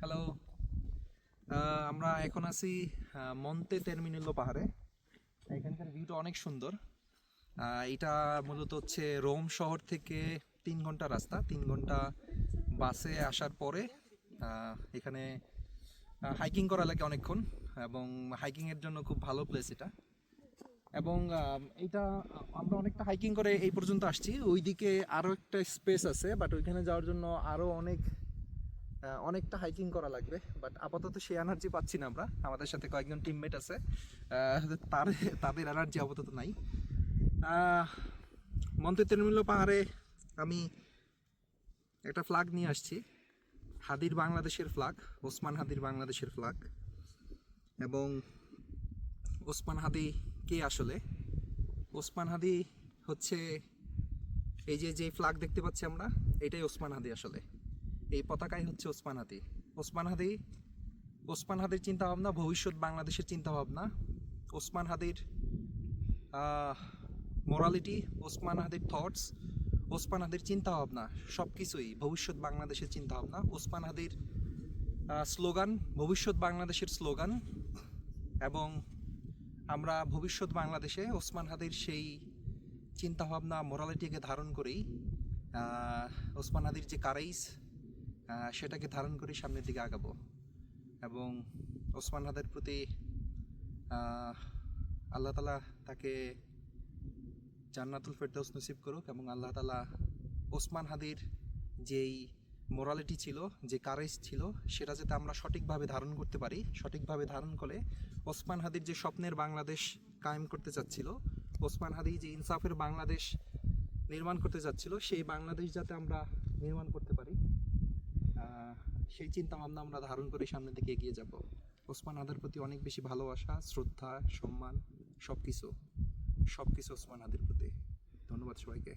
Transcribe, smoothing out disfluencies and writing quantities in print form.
Hello. আমরা এখন আছি মন্তে তেরমিনুলো পাহাড়ে। এখানকার ভিউটা অনেক সুন্দর। এটা মূলত হচ্ছে রোম শহর থেকে 3 ঘন্টা রাস্তা, 3 ঘন্টা বাসে আসার পরে এখানে হাইকিং করা লাগে অনেকক্ষণ, এবং হাইকিংয়ের জন্য খুব ভালো প্লেস এটা। এবং এটা আমরা অনেকটা হাইকিং করে এই পর্যন্ত আসছি। ওইদিকে আরও একটা স্পেস আছে, বাট ওইখানে যাওয়ার জন্য আরও অনেকটা হাইকিং করা লাগবে। বাট আপাতত সেই এনার্জি পাচ্ছি না আমরা। আমাদের সাথে কয়েকজন টিমমেট আছে, তার তাদের এনার্জি আপাতত নাই। মন্তে তেরমিলো পাহাড়ে আমি একটা ফ্ল্যাগ নিয়ে আসছি, হাদির বাংলাদেশের ফ্ল্যাগ, ওসমান হাদির বাংলাদেশের ফ্ল্যাগ। এবং ওসমান হাদি কে আসলে? ওসমান হাদি হচ্ছে এই যে ফ্ল্যাগ দেখতে পাচ্ছি আমরা, এটাই ওসমান হাদি আসলে। এই পতাকাই হচ্ছে ওসমান হাদি। ওসমান হাদি, ওসমান হাদির চিন্তাভাবনা ভবিষ্যৎ বাংলাদেশের চিন্তাভাবনা। ওসমান হাদির মোরালিটি, ওসমান হাদির থটস, ওসমান হাদির চিন্তাভাবনা সব কিছুই ভবিষ্যৎ বাংলাদেশের চিন্তাভাবনা। ওসমান হাদির স্লোগান ভবিষ্যৎ বাংলাদেশের স্লোগান। এবং আমরা ভবিষ্যৎ বাংলাদেশে ওসমান হাদির সেই চিন্তাভাবনা মোরালিটিকে ধারণ করেই, ওসমান হাদির যে কারেজ, সেটাকে ধারণ করে সামনের দিকে আগাবো। এবং ওসমান হাদির প্রতি আল্লাহ তালা তাকে জান্নাতুল ফেরদৌস নসিব করুক। এবং আল্লাহ তালা ওসমান হাদির যেই মোরালিটি ছিল, যে কারেজ ছিল, সেটা যাতে আমরা সঠিকভাবে ধারণ করতে পারি। সঠিকভাবে ধারণ করে ওসমান হাদির যে স্বপ্নের বাংলাদেশ কায়েম করতে চাচ্ছিল, ওসমান হাদি যে ইনসাফের বাংলাদেশ নির্মাণ করতে চাচ্ছিল, সেই বাংলাদেশ যাতে আমরা নির্মাণ করতে পারি, সেই চিন্তা ভাবনা আমরা ধারণ করে সামনের দিকে এগিয়ে যাব। ওসমান হাদির প্রতি অনেক বেশি ভালোবাসা, শ্রদ্ধা, সম্মান, সব কিছু ওসমান হাদির প্রতি। ধন্যবাদ সবাইকে।